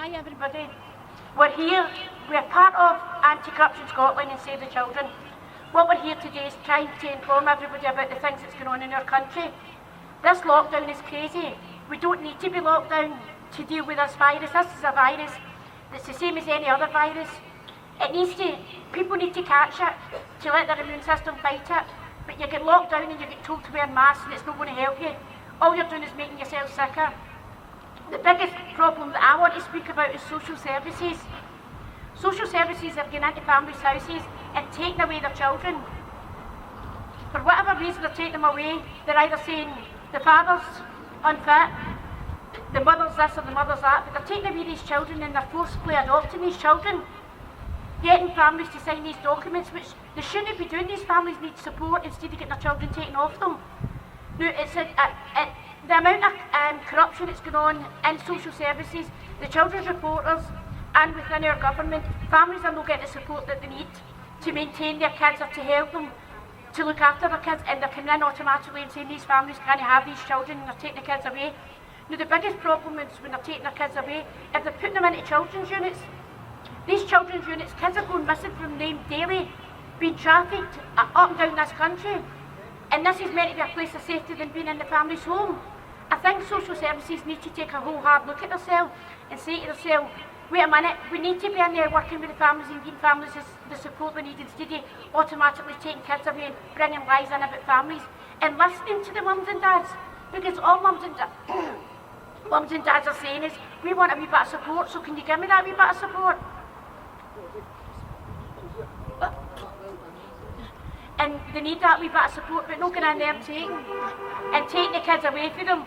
Hi everybody. We're here, we're part of Anti-Corruption Scotland and Save the Children. What we're here today is trying to inform everybody about the things that's going on in our country. This lockdown is crazy. We don't need to be locked down to deal with this virus. This is a virus that's the same as any other virus. People need to catch it to let their immune system fight it. But you get locked down and you get told to wear masks and it's not going to help you. All you're doing is making yourself sicker. The biggest problem that I want to speak about is social services. Social services are going into families' houses and taking away their children. For whatever reason they're taking them away, they're either saying the father's unfit, the mother's this or the mother's that, but they're taking away these children and they're forcibly adopting these children. Getting families to sign these documents, which they shouldn't be doing. These families need support instead of getting their children taken off them. Now, the amount of corruption that's going on in social services, the children's reporters, and within our government, families are not getting the support that they need to maintain their kids or to help them to look after their kids, and they're coming in automatically and saying these families can't have these children and they're taking the kids away. Now, the biggest problem is when they're taking their kids away, if they're putting them into children's units. These children's units, kids are going missing from them daily, being trafficked up and down this country. And this is meant to be a place of safety than being in the family's home. I think social services need to take a whole hard look at themselves and say to themselves, wait a minute, we need to be in there working with the families and giving families the support they need instead of automatically taking kids away and bringing lies in about families and listening to the mums and dads. Because all mums and dads are saying is, we want a wee bit of support, so can you give me that wee bit of support? And they need that wee bit of support, but not going in there and taking the kids away from them,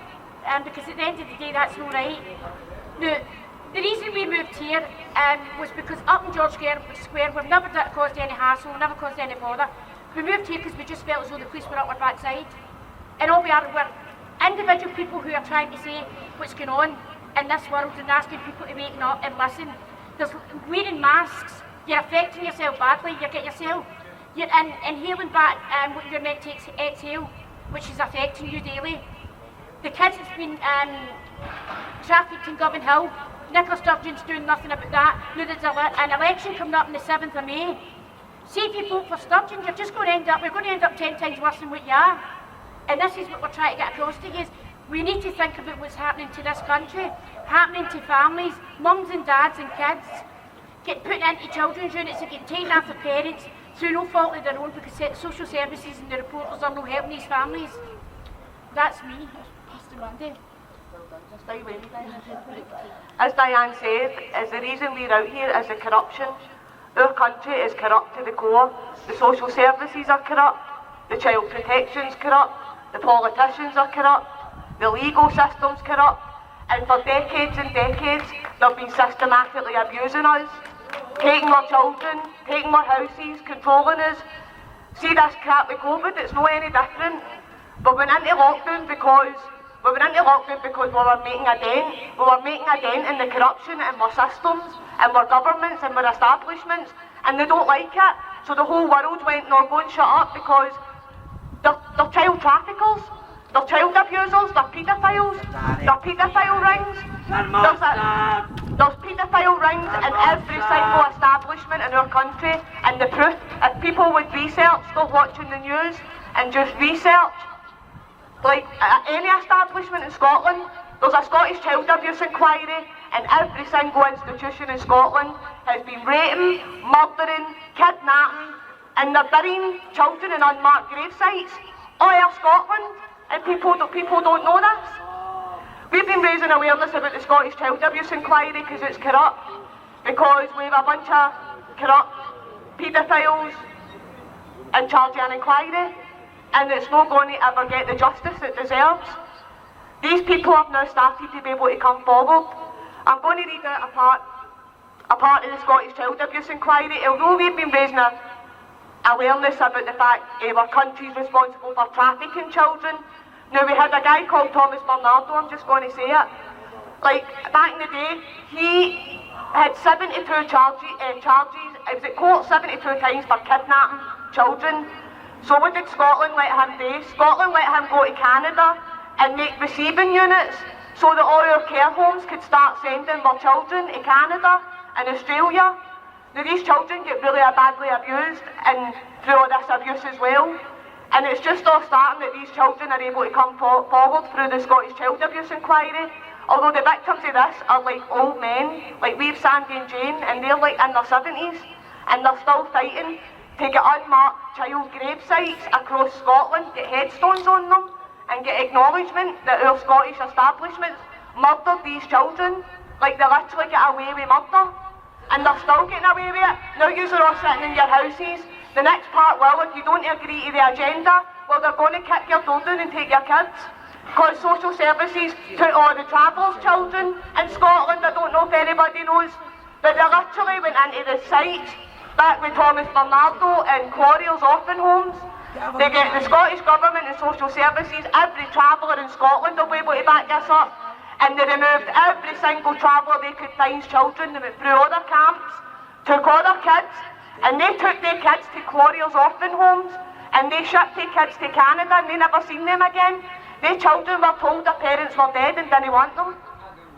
because at the end of the day that's not right. Now, the reason we moved here was because up in George Square we've never caused any hassle, never caused any bother. We moved here because we just felt as though the police were up our backside. And all we are, we're individual people who are trying to say what's going on in this world and asking people to wake up and listen. There's wearing masks, you're affecting yourself badly, you're inhaling back what you're meant to exhale, which is affecting you daily. The kids that's been trafficked in Govan Hill, Nicola Sturgeon's doing nothing about that. Now there's an election coming up on the 7th of May. See if you vote for Sturgeon, we're going to end up 10 times worse than what you are. And this is what we're trying to get across to you. We need to think about what's happening to this country, happening to families, mums and dads and kids, get put into children's units and get taken after parents through no fault of their own because social services and the reporters are not helping these families. That's me, Pastor Mandy. As Diane said, the reason we're out here is the corruption. Our country is corrupt to the core. The social services are corrupt, the child protection's corrupt, the politicians are corrupt, the legal system's corrupt, and for decades and decades they've been systematically abusing us, taking our children, taking our houses, controlling us. See this crap with COVID, it's no any different. But we went into lockdown because we were making a dent. We were making a dent in the corruption in our systems, in our governments, in our establishments, and they don't like it. So the whole world went, no, go and shut up because they're child traffickers, they're child abusers, they're paedophiles, they're paedophile rings. There's paedophile rings in every single establishment in our country, and the proof, if people would research, stop watching the news and just research, like at any establishment in Scotland, there's a Scottish Child Abuse Inquiry, and every single institution in Scotland has been raping, murdering, kidnapping, and they're burying children in unmarked grave sites all over Scotland, and people don't know this. We've been raising awareness about the Scottish Child Abuse Inquiry because it's corrupt, because we have a bunch of corrupt paedophiles in charge of an inquiry, and it's not going to ever get the justice it deserves. These people have now started to be able to come forward. I'm going to read out a part of the Scottish Child Abuse Inquiry. Although we've been raising awareness about the fact our country's responsible for trafficking children, now we had a guy called Thomas Bernardo, I'm just going to say it. Like, back in the day, he had 72 charges, he was at court 72 times for kidnapping children. So what did Scotland let him do? Scotland let him go to Canada and make receiving units so that all our care homes could start sending their children to Canada and Australia. Now these children get really badly abused and through all this abuse as well. And it's just all starting that these children are able to come forward through the Scottish Child Abuse Inquiry. Although the victims of this are like old men, like we've Sandy and Jane, and they're like in their 70s, and they're still fighting to get unmarked child grave sites across Scotland, get headstones on them, and get acknowledgement that our Scottish establishments murdered these children. Like they literally get away with murder, and they're still getting away with it. Now you're all sitting in your houses. The next part will, if you don't agree to the agenda, well, they're going to kick your door down and take your kids. Because social services took all the Travellers children in Scotland. I don't know if anybody knows, but they literally went into the sites back with Thomas Bernardo and Quarriers Orphan Homes. They get the Scottish Government and social services, every traveller in Scotland will be able to back this up. And they removed every single traveller they could find children. They went through all their camps, took all their kids, and they took their kids to Quarriers Orphan Homes, and they shipped their kids to Canada, and they never seen them again. Their children were told their parents were dead and didn't want them.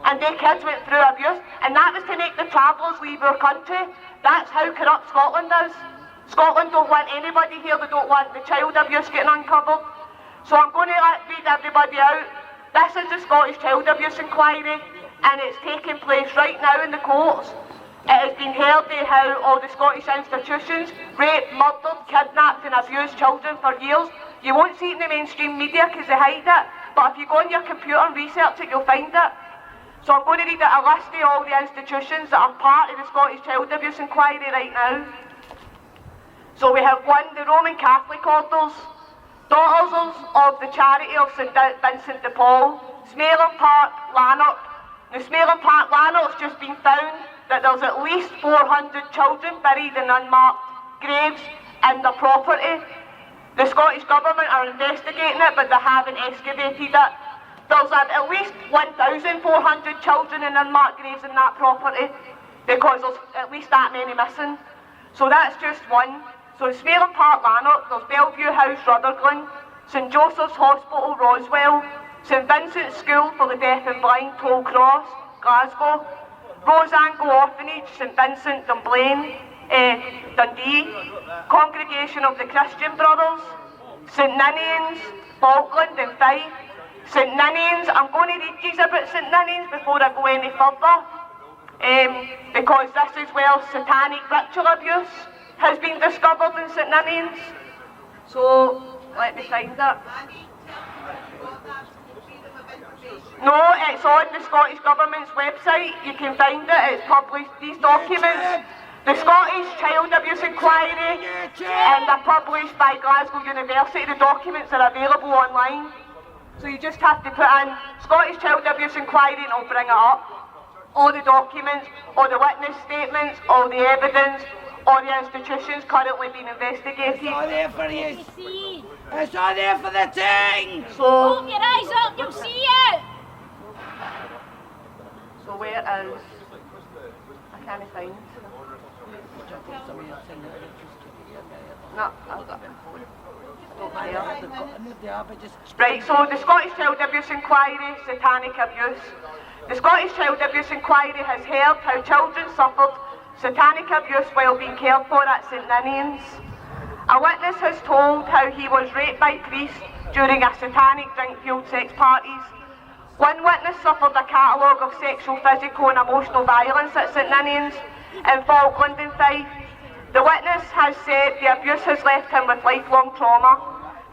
And their kids went through abuse, and that was to make the travellers leave our country. That's how corrupt Scotland is. Scotland don't want anybody here, they don't want the child abuse getting uncovered. So I'm going to read everybody out. This is the Scottish Child Abuse Inquiry, and it's taking place right now in the courts. It has been held to how all the Scottish institutions rape, murdered, kidnapped and abused children for years. You won't see it in the mainstream media because they hide it, but if you go on your computer and research it, you'll find it. So I'm going to read out a list of all the institutions that are part of the Scottish Child Abuse Inquiry right now. So we have 1, the Roman Catholic Orders, Daughters of the Charity of St Vincent de Paul, Smailham Park, Lanark. Now Smailham Park, Lanark's just been found that there's at least 400 children buried in unmarked graves in their property. The Scottish Government are investigating it, but they haven't excavated it. There's at least 1,400 children in unmarked graves in that property, because there's at least that many missing. So that's just one. So Smailham Park, Lanark, there's Bellevue House, Rutherglen, St Joseph's Hospital, Roswell, St Vincent's School for the Deaf and Blind, Toll Cross, Glasgow, Rosango Orphanage, St Vincent, Dunblane, Dundee, Congregation of the Christian Brothers, St Ninians, Falkland and Fife. St Ninians, I'm going to read these about St Ninians before I go any further, because this is where satanic ritual abuse has been discovered in St Ninians. So, let me find it. No, it's on the Scottish Government's website. You can find it. It's published, these documents. The Scottish Child Abuse Inquiry, and they're published by Glasgow University. The documents are available online. So you just have to put in Scottish Child Abuse Inquiry and it'll bring it up. All the documents, all the witness statements, all the evidence, all the institutions currently being investigated. It's all there for you. It's all there for the thing. So, Open your eyes up, you'll see it. so where is? I can't find it. No, I've got it. Right, so the Scottish Child Abuse Inquiry, Satanic Abuse. The Scottish Child Abuse Inquiry has heard how children suffered satanic abuse while being cared for at St Ninians. A witness has told how he was raped by priests during a satanic drink-fueled sex parties. One witness suffered a catalogue of sexual, physical and emotional violence at St Ninians in Falkland and Fife. The witness has said the abuse has left him with lifelong trauma.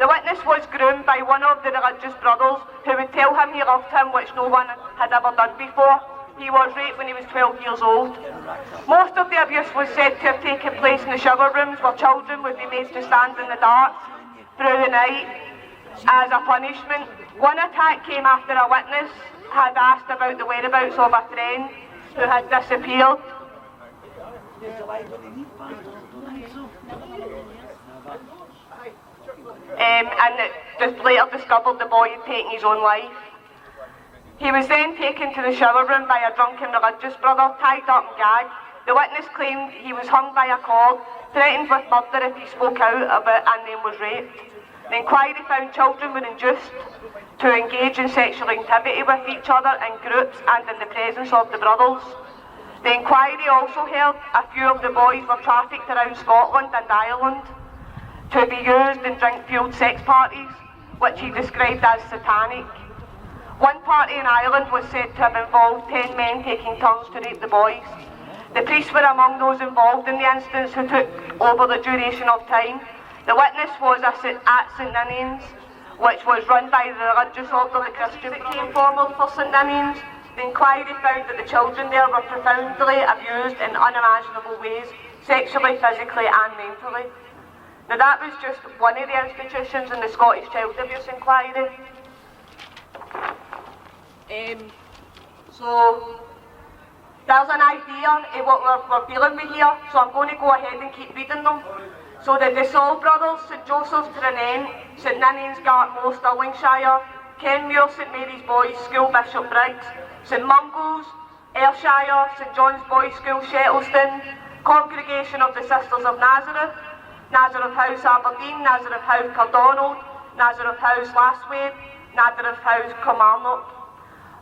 The witness was groomed by one of the religious brothers who would tell him he loved him, which no one had ever done before. He was raped when he was 12 years old. Most of the abuse was said to have taken place in the shower rooms, where children would be made to stand in the dark through the night as a punishment. One attack came after a witness had asked about the whereabouts of a friend who had disappeared. And it later discovered the boy had taken his own life. He was then taken to the shower room by a drunken religious brother, tied up and gagged. The witness claimed he was hung by a cord, threatened with murder if he spoke out about and then was raped. The inquiry found children were induced to engage in sexual activity with each other in groups and in the presence of the brothers. The inquiry also heard a few of the boys were trafficked around Scotland and Ireland to be used in drink-fueled sex parties, which he described as satanic. One party in Ireland was said to have involved 10 men taking turns to rape the boys. The priests were among those involved in the instance who took over the duration of time. The witness was at St Ninians, which was run by the religious order the Christian became formal for St Ninians. The inquiry found that the children there were profoundly abused in unimaginable ways, sexually, physically and mentally. Now that was just one of the institutions in the Scottish Child Abuse Inquiry. So there's an idea of what we're dealing with here, so I'm going to go ahead and keep reading them. So the DeSalle brothers, St Joseph's, Tranent, St Ninians, Gartmore, Stirlingshire, Kenmure, St Mary's Boys School, Bishop Briggs, St Mungo's, Ayrshire, St John's Boys School, Shettleston, Congregation of the Sisters of Nazareth, Nazareth House Aberdeen, Nazareth House Cardonald, Nazareth House Lasswade, Nazareth House Kilmarnock,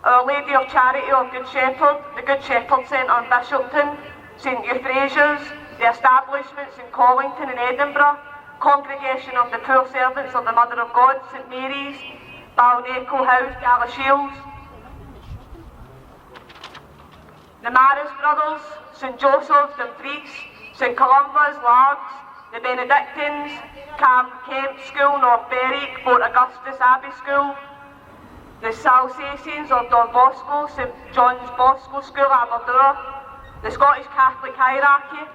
Our Lady of Charity of Good Shepherd, the Good Shepherd Centre in Bishopton, St Euphrasia's, the establishments in Collington and Edinburgh, Congregation of the Poor Servants of the Mother of God, St Mary's, Balneco House, Galashiels, the Maris Brothers, St Joseph's, Dumfries, St Columba's, Largs, the Benedictines, Camp Kemp School, North Berwick, Fort Augustus Abbey School, the Salesians of Don Bosco, St John's Bosco School, Aberdour, the Scottish Catholic Hierarchy,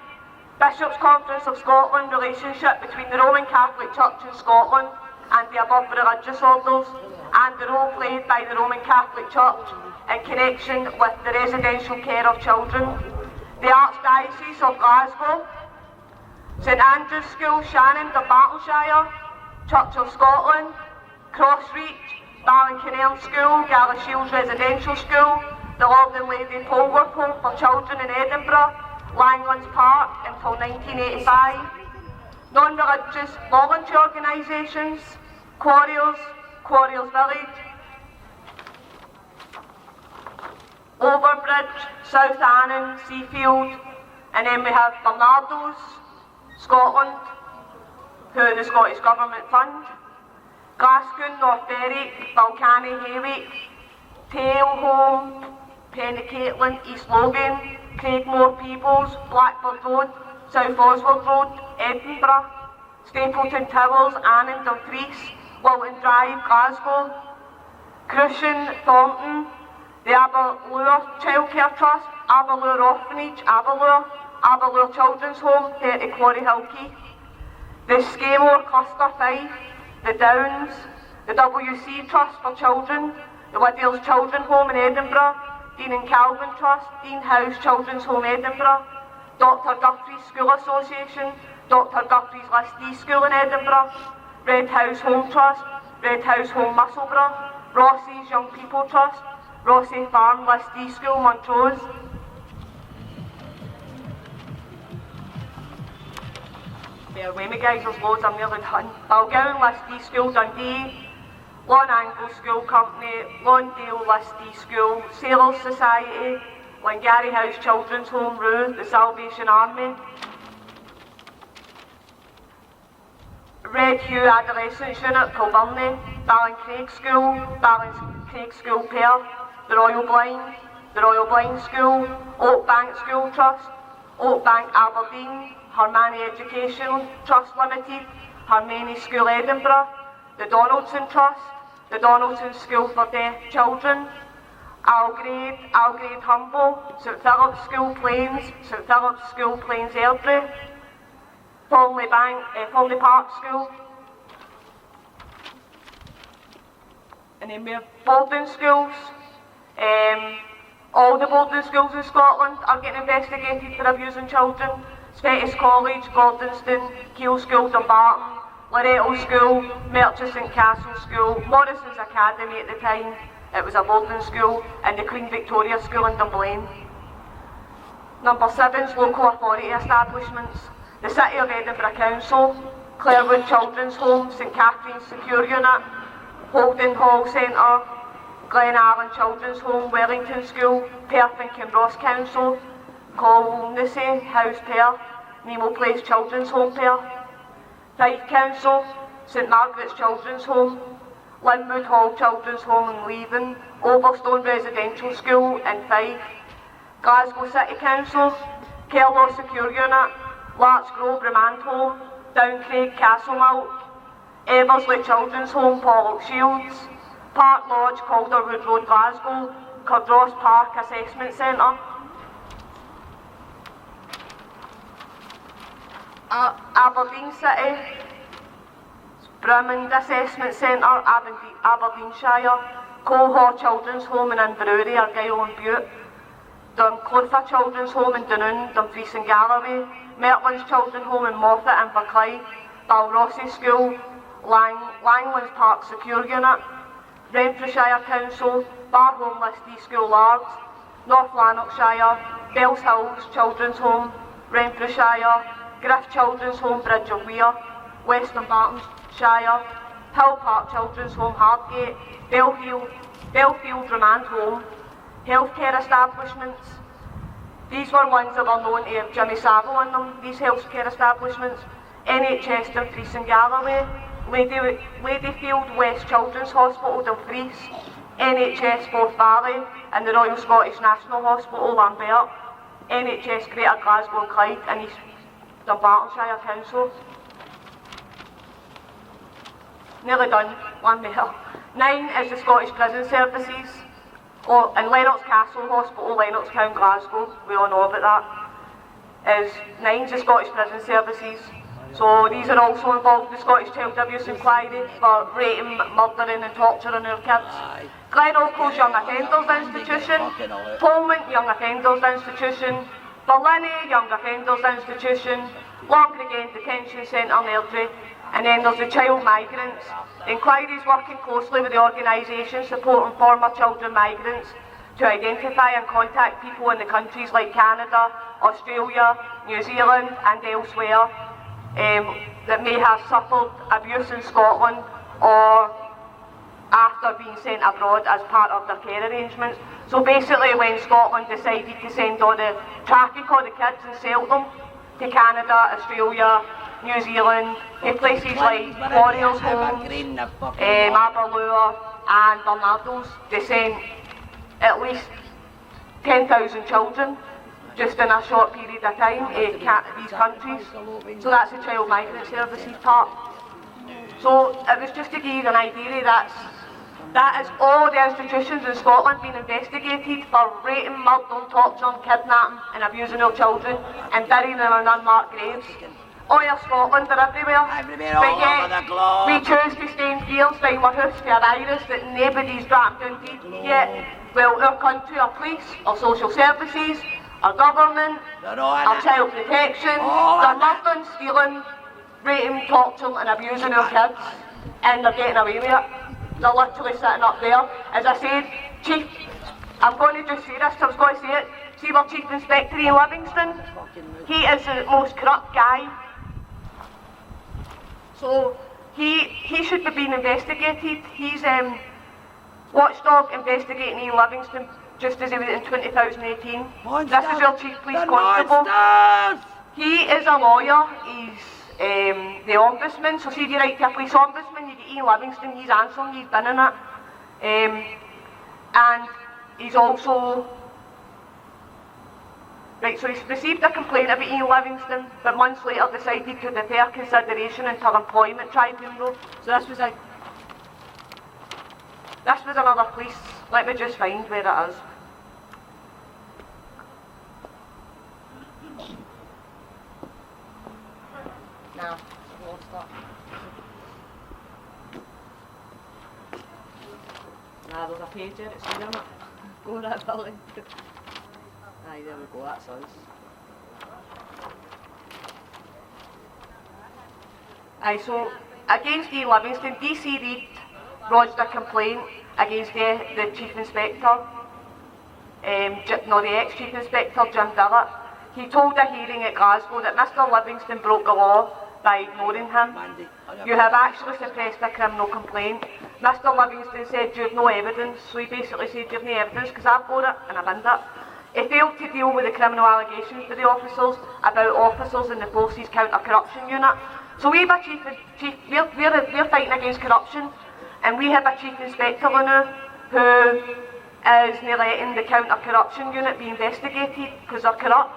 Bishops' Conference of Scotland, relationship between the Roman Catholic Church in Scotland and the above religious orders, and the role played by the Roman Catholic Church in connection with the residential care of children, the Archdiocese of Glasgow, St Andrew's School, Shannon, Dunbartonshire, Church of Scotland, Crossreach, Ballinkeneld School, Galashiels Residential School, the Lord and Lady Polwarth Home for Children in Edinburgh, Langlands Park until 1985, non-religious voluntary organisations, Quarriers, Quarriers Village, Overbridge, South Annan, Seafield, and then we have Bernardo's, Scotland, who the Scottish Government fund, Glasgow, North Berwick, Balcany, Haywick, Tail Home, Pennycaitlin, East Logan, Craigmore, Peebles, Blackbird Road, South Oswald Road, Edinburgh, Stapleton Towers, Annan, Dumfries, Wilton Drive, Glasgow, Crucian, Thornton, the Aberlour Childcare Trust, Aberlour Orphanage, Aberlour Children's Home, 30 Quarry Hill Keith, the Scaymore Cluster 5, the Downs, the WC Trust for Children, the Whittles Children's Home in Edinburgh, Dean and Calvin Trust, Dean House Children's Home Edinburgh, Dr Guthries School Association, Dr Guthries Listee School in Edinburgh, Red House Home Trust, Red House Home Musselburgh, Ross's Young People Trust, Rossie Farm Listee School Montrose, bear with me guys, there's loads, I'm nearly done. Balgowan Listee School Dundee, Lon Anglo School Company, Londale Listee School, Sailors Society, Glengarry House Children's Home, Ruth, the Salvation Army, Red Hugh Adolescents Unit, Kilbirnie, Ballincraig School, Perth, the Royal Blind School, Oakbank School Trust, Oakbank Aberdeen, Hermione Education Trust Limited, Hermione School Edinburgh, the Donaldson Trust, the Donaldson School for Deaf Children, Algrade Humble, St Philip's School Plains, St Philip's School Plains Airdrie, Thornley Park School, and then we have boarding schools. All the boarding schools in Scotland are getting investigated for abusing children. Spettis College, Gordonston, Keele School, Dumbarton, Loretto School, Merchiston Castle School, Morrison's Academy at the time, it was a boarding school, and the Queen Victoria School in Dunblane. Number 7 is local authority establishments. The City of Edinburgh Council, Clarewood Children's Home, St Catherine's Secure Unit, Holden Hall Centre, Glenallen Children's Home, Wellington School, Perth and Kinross Council, Colnesey House Perth, Nemo Place Children's Home Perth, Fife Council, St Margaret's Children's Home, Linwood Hall Children's Home in Leven, Overstone Residential School in Fife, Glasgow City Council, Kellow Secure Unit, Larks Grove Remand Home, Downcraig Castlemilk, Eversley Children's Home, Pollock Shields, Park Lodge, Calderwood Road, Glasgow, Cardross Park Assessment Centre, Aberdeen City, Brummond Assessment Centre, Aberdeenshire, Cohaw Children's Home in Inverurie, Argyll and Bute, Duncliffe Children's Home in Dunoon, Dumfries and Galloway, Mertlands Children's Home in Moffat and Barclay, Balrossie School, Langlands Park Secure Unit, Renfrewshire Council, Bar Homeless D School Largs, North Lanarkshire, Bells Hills Children's Home, Renfrewshire, Griff Children's Home, Bridge of Weir, Western Bartonshire, Hill Park Children's Home, Hardgate, Belfield Remand Home, healthcare establishments. These were ones that were known to have Jimmy Savile in them, these healthcare establishments. NHS Dumfries and Galloway, Ladyfield West Children's Hospital, Dumfries, NHS Forth Valley and the Royal Scottish National Hospital, Lambert, NHS Greater Glasgow and Clyde and East Dunbartonshire Council. Nearly done, one more. 9 is the Scottish Prison Services, in Lennox Castle Hospital, Lennoxtown, Glasgow, we all know about that. 9's the Scottish Prison Services. So these are also involved in the Scottish Child Abuse Inquiry for raping, murdering and torturing our kids. Glen Orco's Young Offenders Institution, Polmont Young Offenders Institution, Berlini Young Offenders Institution, Longrigan Detention Centre in Airdrie, and then there's the Child Migrants. The inquiry is working closely with the organisations supporting former children migrants to identify and contact people in the countries like Canada, Australia, New Zealand and elsewhere that may have suffered abuse in Scotland or after being sent abroad as part of their care arrangements. So basically when Scotland decided to send all the traffic of the kids and sell them to Canada, Australia, New Zealand, in places like Warriors Homes, Aberlour and Bernardo's, they sent at least 10,000 children just in a short period of time to these countries. So that's the Child Migrant Services part. So it was just to give you an idea that is all the institutions in Scotland being investigated for raping, murdering, torturing, kidnapping and abusing our children and burying them in unmarked graves. All over Scotland, they're everywhere. But yet, we choose to stay in fields down our house for a virus that nobody's dropped down to yet. Well, our country, our police, our social services, our government, our child protection, they're murdering, stealing, raping, torturing and abusing our kids, and they're getting away with it. They're literally sitting up there. As I said, Chief, I'm going to just say this, I was going to say it. See our Chief Inspector in Livingston? He is the most corrupt guy. So he should be being investigated. He's watchdog investigating Ian Livingston just as he was in 2018. This is our Chief Police Constable. He is a lawyer. He's the Ombudsman. So see if you write to a police ombudsman, you get Ian Livingston. He's answering. He's been in it. And he's also right. So he's received a complaint about Ian Livingston, but months later decided to defer consideration until employment tribunal. So this was another police. Let me just find where it is. Nah, I've lost that. Nah, there's a page there, it's here, isn't it? Go that Billy. Aye, there we go, that's us. Aye, so against Ian Livingston, DC Reid lodged a complaint against the Chief Inspector, the ex-Chief Inspector, Jim Dillett. He told a hearing at Glasgow that Mr Livingston broke the law by ignoring him. You have actually suppressed a criminal complaint. Mr Livingston said you've no evidence, so he basically said you've no evidence because I've got it and I've binned it. He failed to deal with the criminal allegations to the officers about officers in the Forces Counter-Corruption Unit. So we're fighting against corruption, and we have a Chief Inspector now who is now letting the Counter-Corruption Unit be investigated because they're corrupt.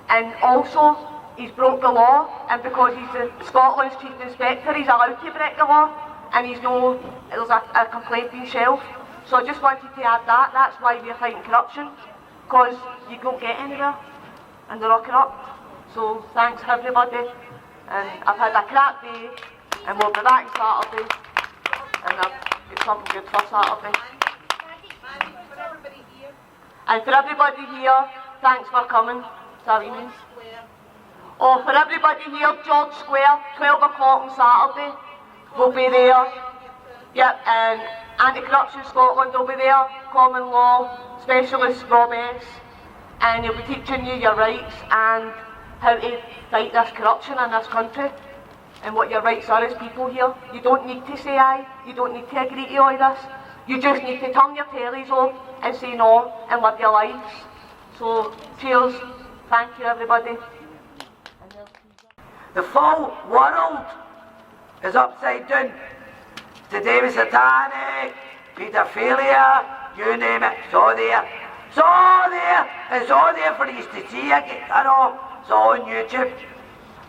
And also, he's broke the law, and because he's Scotland's Chief Inspector, he's allowed to break the law, and there's a complaint being shelved. So I just wanted to add that. That's why we're fighting corruption, because you don't get anywhere, and they're all corrupt. So thanks everybody, and I've had a crap day, and we'll be back Saturday, and I've got something good for Saturday. And for everybody here, thanks for coming. Sorry, miss. Oh, for everybody here, George Square, 12 o'clock on Saturday, we'll be there. Yep, and Anti-Corruption Scotland will be there, Common Law Specialist Rob S, and he'll be teaching you your rights and how to fight this corruption in this country, and what your rights are as people here. You don't need to say aye, you don't need to agree to all this. You just need to turn your tellies off and say no and live your lives. So, cheers. Thank you, everybody. The full world is upside down. Today was satanic, paedophilia, you name it, it's all there. It's all there. It's all there for you to see. I know, it's all on YouTube.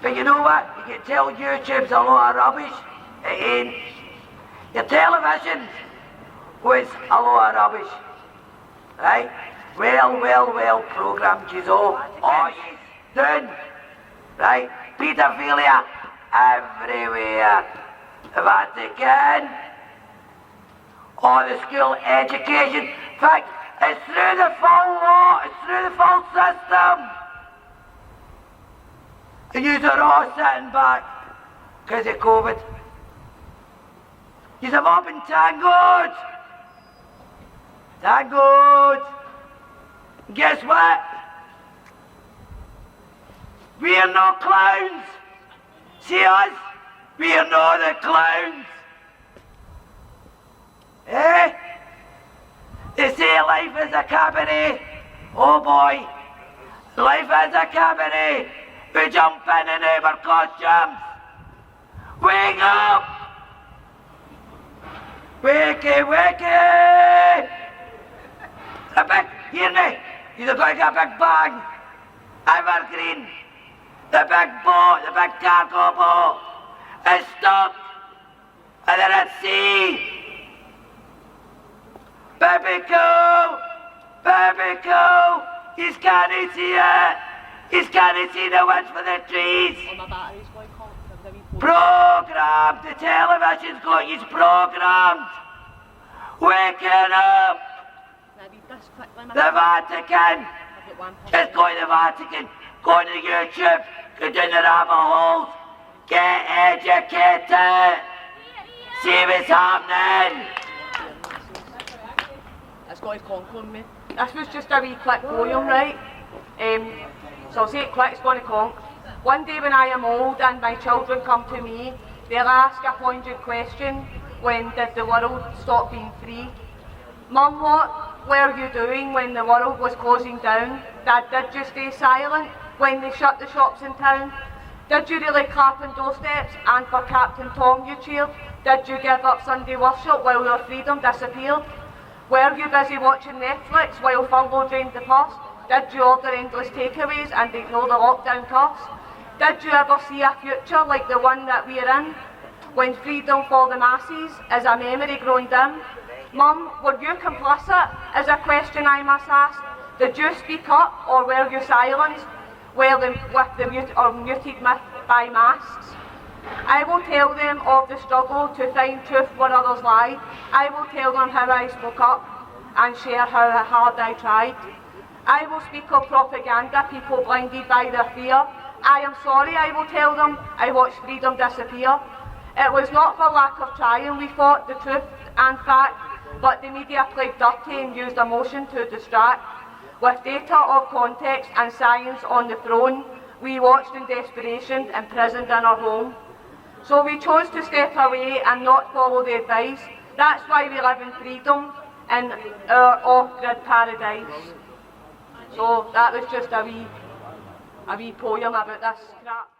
But you know what? You can tell YouTube's a lot of rubbish. It ain't. Your television was a lot of rubbish. Right? Well programmed, you all. Oh, yes, done. Right? Paedophilia everywhere. The Vatican. All the school education. In fact, it's through the full law, it's through the full system. And yous are all sitting back because of COVID. Yous have all been tangled. Tangled. Guess what? We're no clowns. See us? We're no the clowns. Eh? They say life is a cabaret. Oh boy. Life is a cabaret. We jump in and out our costumes. Wake up! Wakey, wakey! A big, hear me? You're going to a big bang. Evergreen. The big boat, the big cargo boat, is stuck and they're at sea. Baby cow, you can't see it. You can't see the woods for the trees. Programmed, the television's got you programmed. Waking up. The Vatican. Just go to the Vatican. Go to YouTube. Go down the rabbit holes. Get educated. See what's happening. That's got his conch on me. This was just a wee quick poem, right? So I'll say it quick, it's going to conch. One day when I am old and my children come to me, they'll ask a poignant question: when did the world stop being free? Mum, what were you doing when the world was closing down? Dad, did you stay silent when they shut the shops in town? Did you really clap on doorsteps and for Captain Tom you cheered? Did you give up Sunday worship while your freedom disappeared? Were you busy watching Netflix while furlough drained the purse? Did you order endless takeaways and ignore the lockdown curse? Did you ever see a future like the one that we're in, when freedom for the masses is a memory growing dim? Mum, were you complicit, is a question I must ask. Did you speak up or were you silenced, with the muted myth by masks? I will tell them of the struggle to find truth where others lie. I will tell them how I spoke up and share how hard I tried. I will speak of propaganda, people blinded by their fear. I am sorry, I will tell them, I watched freedom disappear. It was not for lack of trying we fought the truth and fact, but the media played dirty and used emotion to distract. With data of context and science on the throne, we watched in desperation, imprisoned in our home. So we chose to step away and not follow the advice. That's why we live in freedom in our off-grid paradise. So that was just a wee poem about this crap.